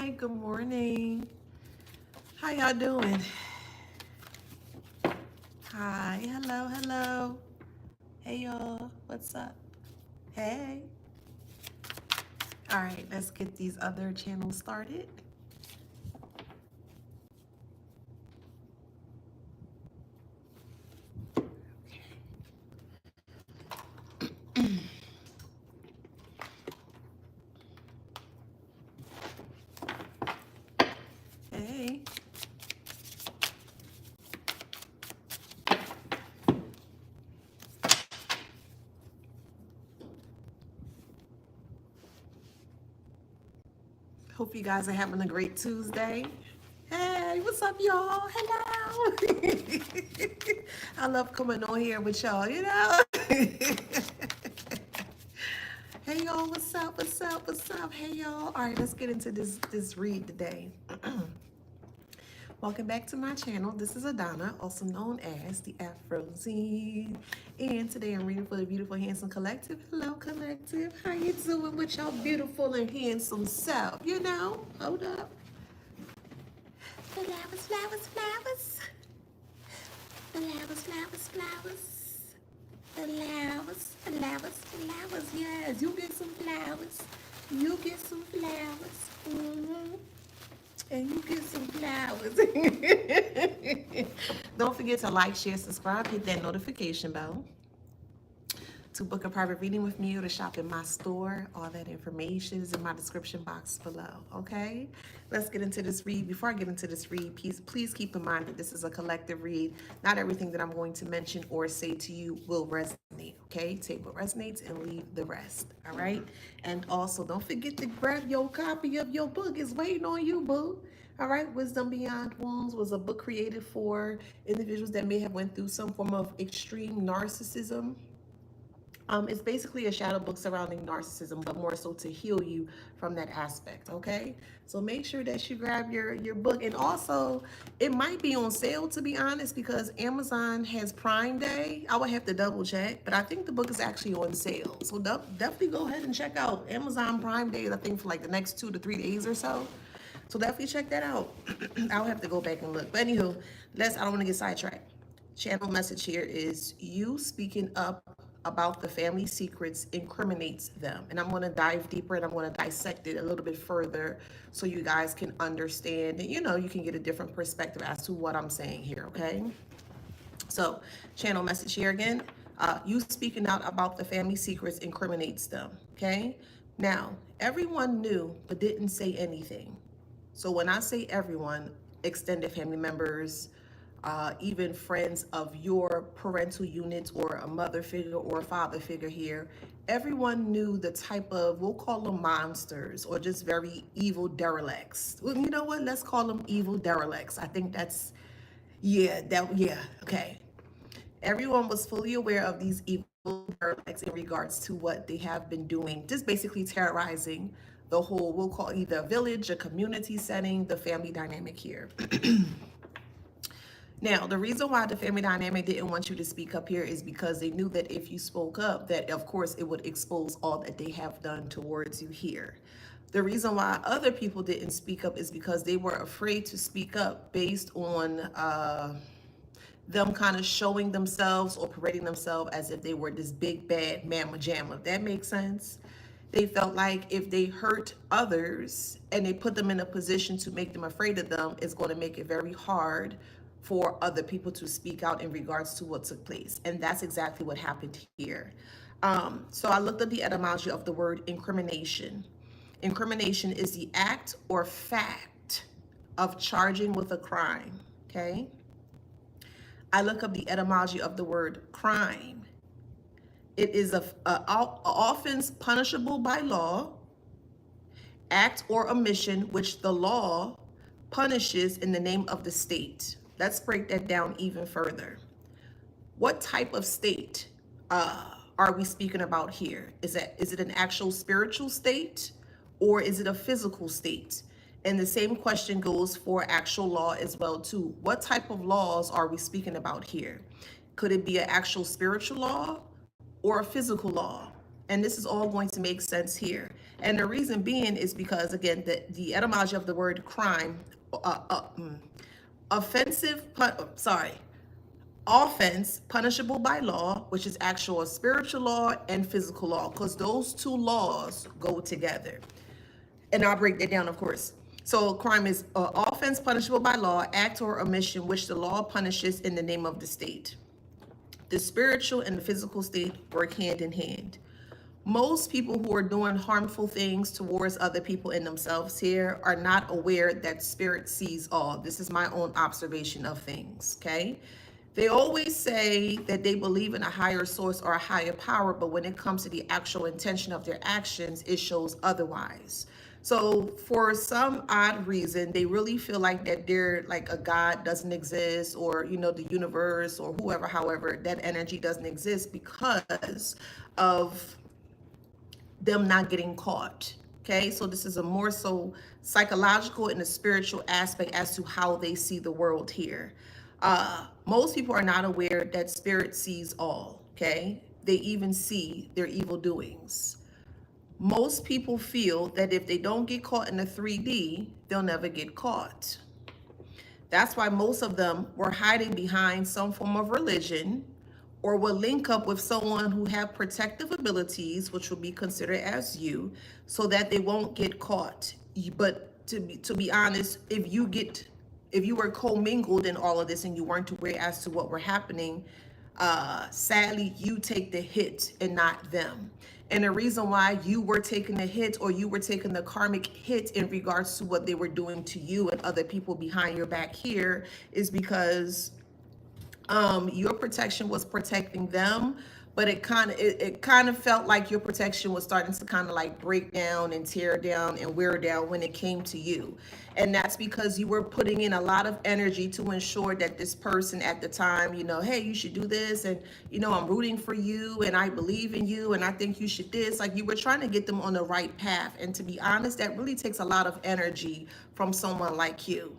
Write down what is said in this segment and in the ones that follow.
Hi, good morning. How y'all doing? Hi, hello. Hey y'all, what's up? Hey. All right, let's get these other channels started. Hey. Hope you guys are having a great Tuesday. Hey, what's up, y'all? Hello. I love coming on here with y'all. Hey y'all, what's up? Hey y'all. All right, let's get into this read today. Welcome back to my channel. This is Adana, also known as the Afrozine. And today I'm reading for the Beautiful Handsome Collective. Hello, Collective. How you doing with your beautiful and handsome self? Hold up. Flowers. Flowers. Yes, you get some flowers. And you get some flowers. Don't forget to like, share, subscribe, hit that notification bell. To book a private reading with me or to shop in my store, all that information is in my description box below, okay? Let's get into this read. Before I get into this read, please keep in mind that this is a collective read. Not everything that I'm going to mention or say to you will resonate, okay? Take what resonates and leave the rest, all right? And also, don't forget to grab your copy of your book. It's waiting on you, boo. All right, Wisdom Beyond Wounds was a book created for individuals that may have went through some form of extreme narcissism. It's basically a shadow book surrounding narcissism, but more so to heal you from that aspect, okay? So make sure that you grab your book. And also, it might be on sale, to be honest, because Amazon has Prime Day. I would have to double check, but I think the book is actually on sale. So definitely go ahead and check out Amazon Prime Day, I think for like the next 2 to 3 days or so. So definitely check that out. I'll have to go back and look. But anywho, I don't want to get sidetracked. Channel message here is you speaking up about the family secrets incriminates them. And I'm going to dive deeper and I'm going to dissect it a little bit further so you guys can understand and, you can get a different perspective as to what I'm saying here, okay? So, channel message here again. You speaking out about the family secrets incriminates them, okay? Now, everyone knew but didn't say anything. So when I say everyone, extended family members, even friends of your parental unit or a mother figure or a father figure here, everyone knew the type of, we'll call them monsters or just very evil derelicts. Well, you know what? Let's call them evil derelicts. I think that's, okay. Everyone was fully aware of these evil derelicts in regards to what they have been doing, just basically terrorizing the whole, we'll call either a village, a community setting, the family dynamic here. Now, the reason why the family dynamic didn't want you to speak up here is because they knew that if you spoke up, that of course it would expose all that they have done towards you here. The reason why other people didn't speak up is because they were afraid to speak up based on them kind of showing themselves or parading themselves as if they were this big bad mamma jamma. If that makes sense. They felt like if they hurt others and they put them in a position to make them afraid of them, it's going to make it very hard for other people to speak out in regards to what took place. And that's exactly what happened here. So I looked up the etymology of the word incrimination. Incrimination is the act or fact of charging with a crime, okay? I look up the etymology of the word crime. It is a offense punishable by law, act or omission which the law punishes in the name of the state. Let's break that down even further. What type of state are we speaking about here? Is it an actual spiritual state or is it a physical state? And the same question goes for actual law as well too. What type of laws are we speaking about here? Could it be an actual spiritual law or a physical law? And this is all going to make sense here. And the reason being is because, again, the etymology of the word crime, uh, uh, mm, offensive, sorry, offense punishable by law, which is actual spiritual law and physical law, because those two laws go together. And I'll break that down, of course. So crime is offense punishable by law, act or omission which the law punishes in the name of the state. The spiritual and the physical state work hand in hand. Most people who are doing harmful things towards other people and themselves here are not aware that spirit sees all. This is my own observation of things, okay? They always say that they believe in a higher source or a higher power, but when it comes to the actual intention of their actions, it shows otherwise. So for some odd reason, they really feel like that they're like a God doesn't exist, or the universe or whoever, however, that energy doesn't exist because of them not getting caught. Okay, so this is a more so psychological and a spiritual aspect as to how they see the world here. Most people are not aware that spirit sees all. Okay, they even see their evil doings. Most people feel that if they don't get caught in the 3D, they'll never get caught. That's why most of them were hiding behind some form of religion, or will link up with someone who have protective abilities, which will be considered as you, so that they won't get caught. But to be honest, if you were commingled in all of this and you weren't aware as to what were happening, sadly, you take the hit and not them. And the reason why you were taking the hit, or you were taking the karmic hit in regards to what they were doing to you and other people behind your back here, is because your protection was protecting them, but it kind of felt like your protection was starting to kind of like break down and tear down and wear down when it came to you. And that's because you were putting in a lot of energy to ensure that this person at the time, hey, you should do this, and I'm rooting for you, and I believe in you, and I think you should this. Like, you were trying to get them on the right path. And to be honest, that really takes a lot of energy from someone like you.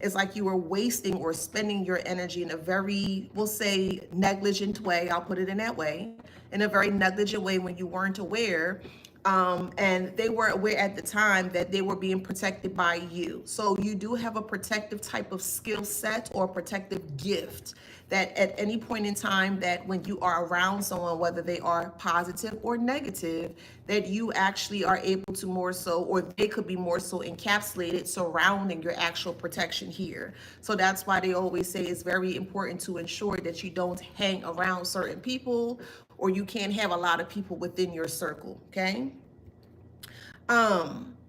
It's like you were wasting or spending your energy in a very, we'll say, negligent way. I'll put it in that way, in a very negligent way, when you weren't aware. And they were aware at the time that they were being protected by you. So you do have a protective type of skill set or protective gift, that at any point in time, that when you are around someone, whether they are positive or negative, that you actually are able to more so, or they could be more so encapsulated surrounding your actual protection here. So that's why they always say it's very important to ensure that you don't hang around certain people, or you can't have a lot of people within your circle, okay?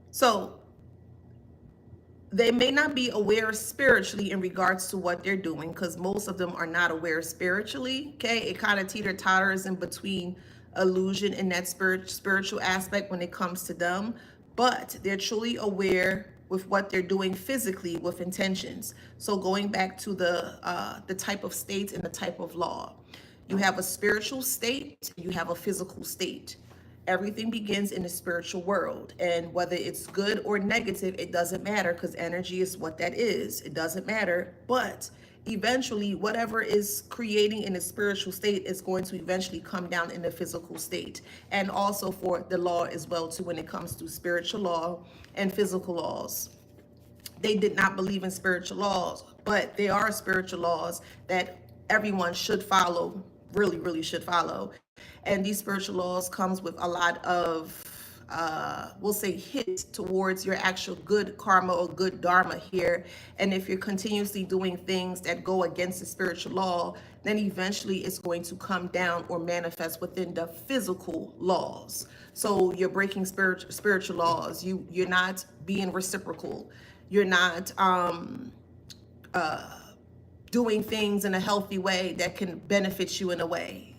So they may not be aware spiritually in regards to what they're doing, because most of them are not aware spiritually, okay? It kind of teeter-totters in between illusion and that spiritual aspect when it comes to them, but they're truly aware with what they're doing physically with intentions. So going back to the type of state and the type of law. You have a spiritual state, you have a physical state. Everything begins in the spiritual world, and whether it's good or negative, it doesn't matter, because energy is what that is. It doesn't matter, but eventually whatever is creating in the spiritual state is going to eventually come down in the physical state. And also for the law as well too, when it comes to spiritual law and physical laws. They did not believe in spiritual laws, but they are spiritual laws that everyone should follow, really should follow. And these spiritual laws comes with a lot of we'll say hits towards your actual good karma or good dharma here. And if you're continuously doing things that go against the spiritual law, then eventually it's going to come down or manifest within the physical laws. So you're breaking spiritual laws. You're not being reciprocal. You're not doing things in a healthy way that can benefit you in a way.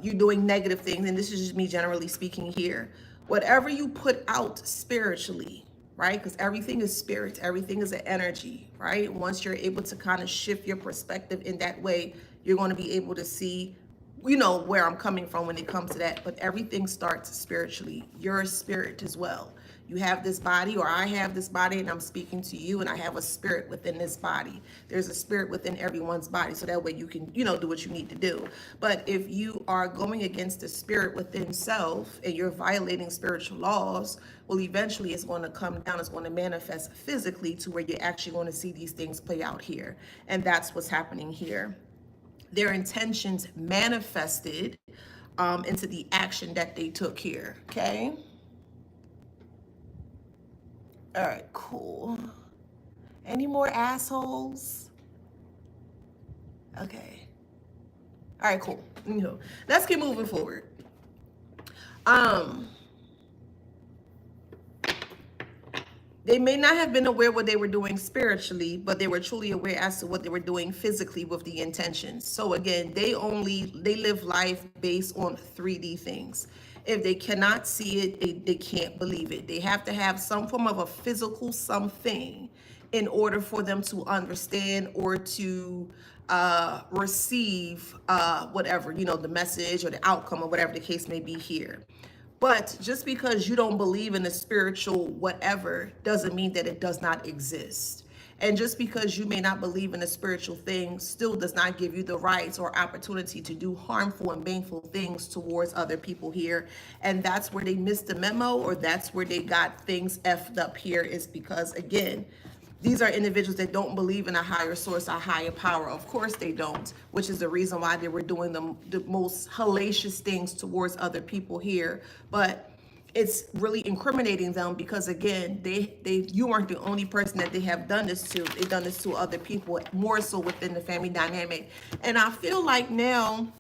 You're doing negative things, and this is just me generally speaking here. Whatever you put out spiritually, right? Because everything is spirit, everything is an energy, right? Once you're able to kind of shift your perspective in that way, you're going to be able to see, where I'm coming from when it comes to that. But everything starts spiritually. You're a spirit as well. You have this body, or I have this body, and I'm speaking to you, and I have a spirit within this body. There's a spirit within everyone's body, so that way you can, do what you need to do. But if you are going against the spirit within self and you're violating spiritual laws, well, eventually it's going to come down, it's going to manifest physically to where you're actually going to see these things play out here. And that's what's happening here. Their intentions manifested into the action that they took here, okay? All right, cool. Any more assholes? Okay. All right, cool. Let's keep moving forward. They may not have been aware what they were doing spiritually, but they were truly aware as to what they were doing physically with the intentions. So again, they live life based on 3D things. If they cannot see it, they can't believe it. They have to have some form of a physical something in order for them to understand or to receive whatever, the message or the outcome or whatever the case may be here. But just because you don't believe in the spiritual whatever doesn't mean that it does not exist. And just because you may not believe in a spiritual thing still does not give you the rights or opportunity to do harmful and baneful things towards other people here. And that's where they missed the memo, or that's where they got things effed up here, is because, again, these are individuals that don't believe in a higher source, a higher power. Of course they don't, which is the reason why they were doing the most hellacious things towards other people here. But it's really incriminating them because, again, you weren't the only person that they have done this to. They've done this to other people, more so within the family dynamic. And I feel like now,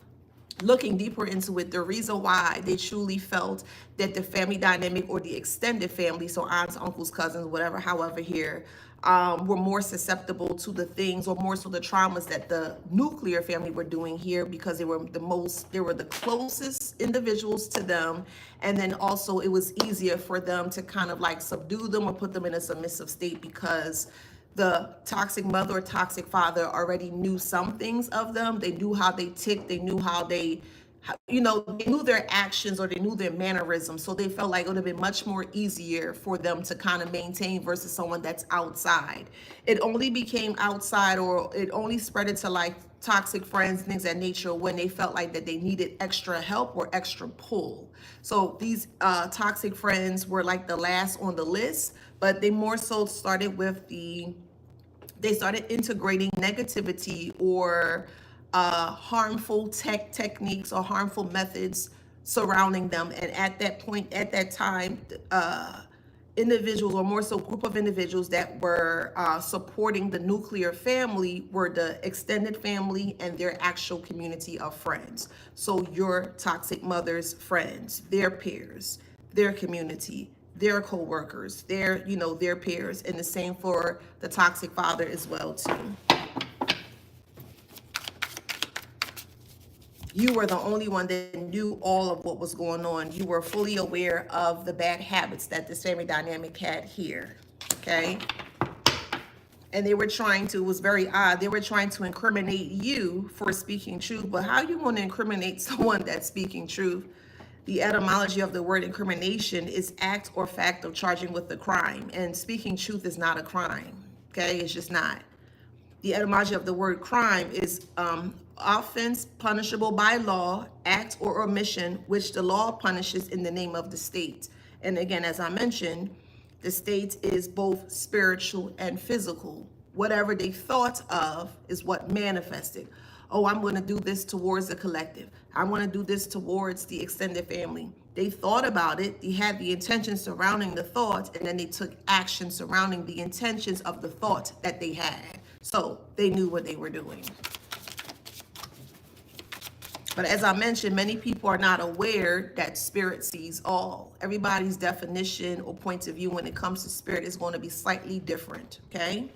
looking deeper into it, the reason why they truly felt that the family dynamic or the extended family, so aunts, uncles, cousins, whatever, however here, were more susceptible to the things, or more so the traumas that the nuclear family were doing here, because they were the closest individuals to them. And then also it was easier for them to kind of like subdue them or put them in a submissive state, because the toxic mother or toxic father already knew some things of them. They knew how they ticked. They knew how they knew their actions, or they knew their mannerisms. So they felt like it would have been much more easier for them to kind of maintain versus someone that's outside. It only became outside, or it only spread into like toxic friends, things of that nature, when they felt like that they needed extra help or extra pull. So these toxic friends were like the last on the list, but they more so started with they started integrating negativity or harmful techniques or harmful methods surrounding them. And at that point, at that time, individuals, or more so group of individuals that were supporting the nuclear family, were the extended family and their actual community of friends. So your toxic mother's friends, their peers, their community, their co-workers, their peers, and the same for the toxic father as well too. You were the only one that knew all of what was going on. You were fully aware of the bad habits that this family dynamic had here, okay? And they were trying to, it was very odd, they were trying to incriminate you for speaking truth. But how you want to incriminate someone that's speaking truth? The etymology of the word incrimination is act or fact of charging with the crime. And speaking truth is not a crime, okay? It's just not. The etymology of the word crime is offense punishable by law, act or omission, which the law punishes in the name of the state. And again, as I mentioned, the state is both spiritual and physical. Whatever they thought of is what manifested. Oh, I'm going to do this towards the collective. I want to do this towards the extended family. They thought about it. They had the intention surrounding the thought, and then they took action surrounding the intentions of the thought that they had. So they knew what they were doing. But as I mentioned, many people are not aware that spirit sees all. Everybody's definition or point of view when it comes to spirit is going to be slightly different, okay?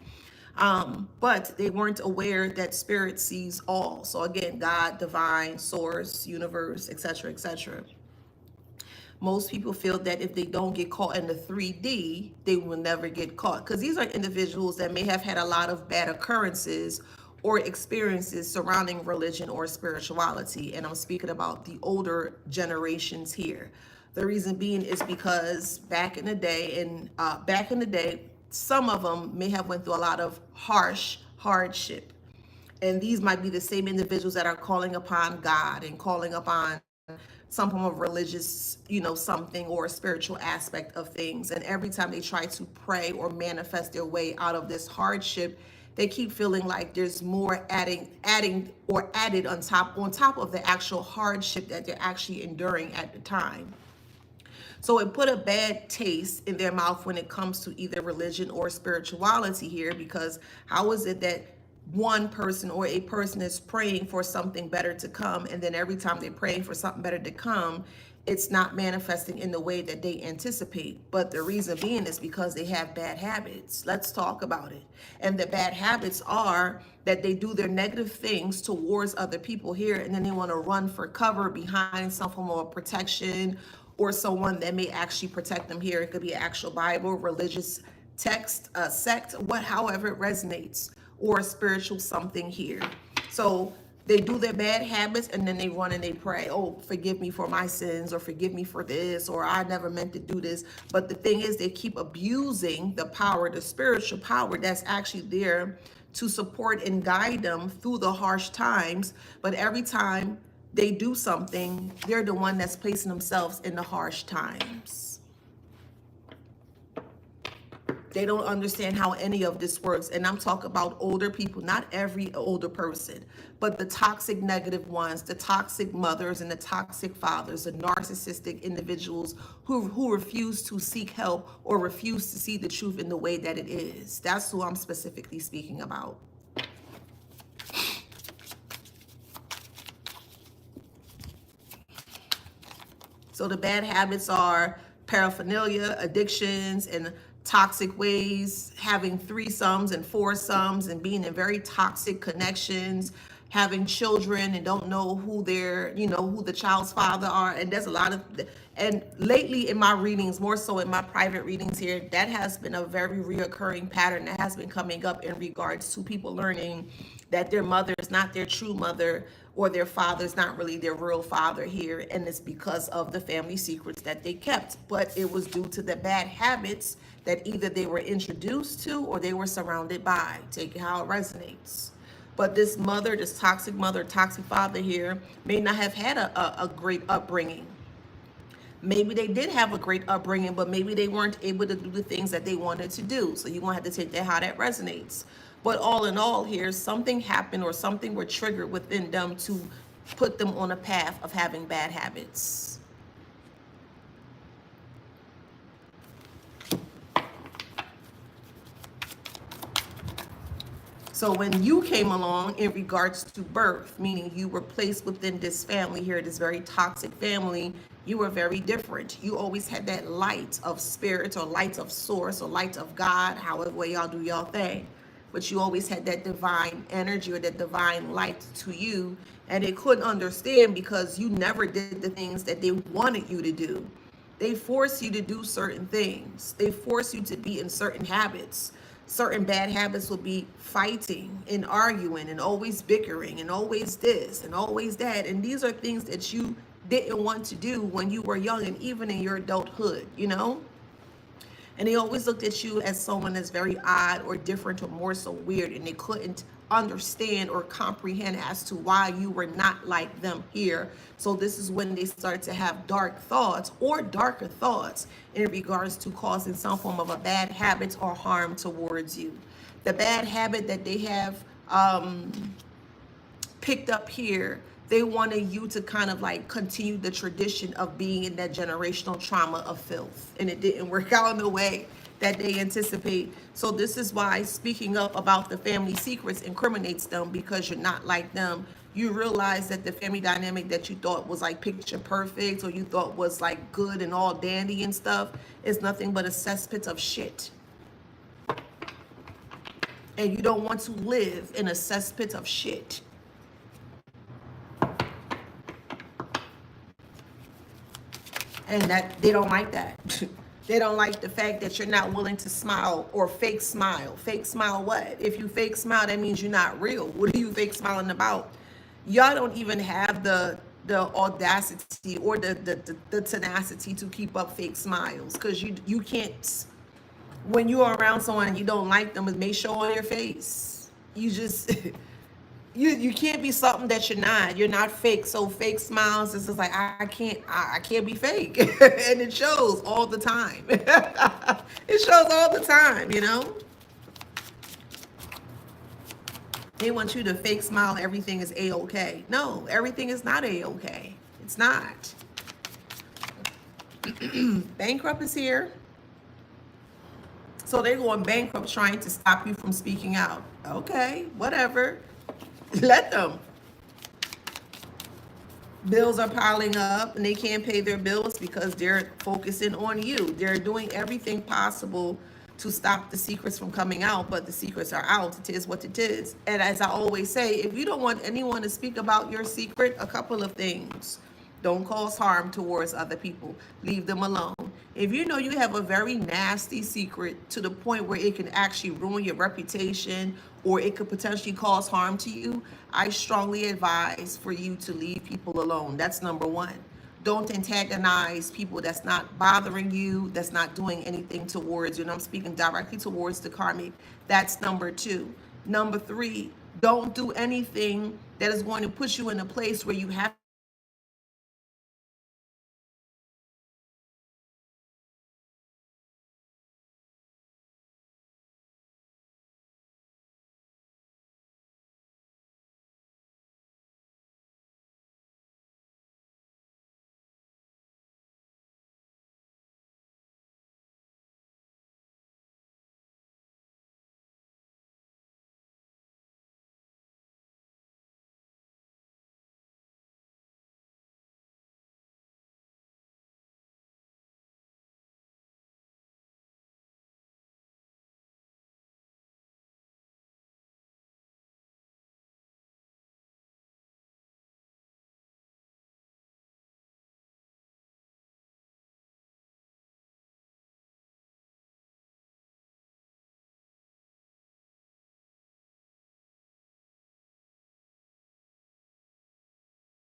But they weren't aware that spirit sees all. So again, God, divine, source, universe, etc., etc. Most people feel that if they don't get caught in the 3D, they will never get caught. Because these are individuals that may have had a lot of bad occurrences or experiences surrounding religion or spirituality. And I'm speaking about the older generations here. The reason being is because back in the day, some of them may have went through a lot of hardship. And these might be the same individuals that are calling upon God and calling upon some form of religious, something or a spiritual aspect of things. And every time they try to pray or manifest their way out of this hardship, they keep feeling like there's more added on top of the actual hardship that they're actually enduring at the time. So it put a bad taste in their mouth when it comes to either religion or spirituality here, because how is it that one person or a person is praying for something better to come, and then every time they're praying for something better to come, it's not manifesting in the way that they anticipate? But the reason being is because they have bad habits. Let's talk about it. And the bad habits are that they do their negative things towards other people here, and then they want to run for cover behind some form of protection or someone that may actually protect them here. It could be an actual Bible, religious text, a sect, however it resonates, or a spiritual something here. So they do their bad habits and then they run and they pray, oh, forgive me for my sins, or forgive me for this, or I never meant to do this. But the thing is, they keep abusing the power, the spiritual power that's actually there to support and guide them through the harsh times. But every time they do something, they're the one that's placing themselves in the harsh times. They don't understand how any of this works. And I'm talking about older people, not every older person, but the toxic negative ones, the toxic mothers and the toxic fathers, the narcissistic individuals who refuse to seek help or refuse to see the truth in the way that it is. That's who I'm specifically speaking about. So the bad habits are paraphernalia, addictions, and toxic ways, having threesomes and foursomes, and being in very toxic connections, having children and don't know who who the child's father are. And there's a lot of, and lately in my readings, more so in my private readings here, that has been a very reoccurring pattern that has been coming up in regards to people learning that their mother is not their true mother, or their father is not really their real father here, and it's because of the family secrets that they kept. But it was due to the bad habits that either they were introduced to or they were surrounded by. Take it how it resonates. But this mother, this toxic mother, toxic father here, may not have had a great upbringing. Maybe they did have a great upbringing, but maybe they weren't able to do the things that they wanted to do. So you're going to have to take that how that resonates. But all in all here, something happened or something were triggered within them to put them on a path of having bad habits. So when you came along in regards to birth, meaning you were placed within this family here, this very toxic family, you were very different. You always had that light of spirit or light of source or light of God, however way y'all do y'all thing. But you always had that divine energy or that divine light to you, and they couldn't understand because you never did the things that they wanted you to do. They force you to do certain things. They force you to be in certain habits. Certain bad habits will be fighting and arguing and always bickering and always this and always that. And these are things that you didn't want to do when you were young and even in your adulthood, And they always looked at you as someone that's very odd or different or more so weird, and they couldn't understand or comprehend as to why you were not like them here. So this is when they start to have dark thoughts or darker thoughts in regards to causing some form of a bad habit or harm towards you. The bad habit that they have picked up here, they wanted you to kind of like continue the tradition of being in that generational trauma of filth, and it didn't work out in the way that they anticipate. So this is why speaking up about the family secrets incriminates them, because you're not like them. You realize that the family dynamic that you thought was like picture perfect or you thought was like good and all dandy and stuff is nothing but a cesspit of shit. And you don't want to live in a cesspit of shit. And that they don't like that. They don't like the fact that you're not willing to smile or fake smile. Fake smile what? If you fake smile, that means you're not real. What are you fake smiling about? Y'all don't even have the the audacity or the tenacity to keep up fake smiles, because you can't, when you're around someone and you don't like them, it may show on your face. You just you can't be something that you're not. You're not fake. So fake smiles, it's just like I can't be fake. And it shows all the time. It shows all the time, you know? They want you to fake smile, everything is a-okay. No, everything is not a-okay. It's not. Bankrupt is here. So they're going bankrupt trying to stop you from speaking out. Okay, whatever. Let them. Bills are piling up and they can't pay their bills because they're focusing on you. They're doing everything possible to stop the secrets from coming out, but the secrets are out. It is what it is. And as I always say, if you don't want anyone to speak about your secret, a couple of things. Don't cause harm towards other people. Leave them alone. If you know you have a very nasty secret to the point where it can actually ruin your reputation or it could potentially cause harm to you, I strongly advise for you to leave people alone. That's number one. Don't antagonize people that's not bothering you, that's not doing anything towards you. And I'm speaking directly towards the karmic. That's number two. Number three, don't do anything that is going to put you in a place where you have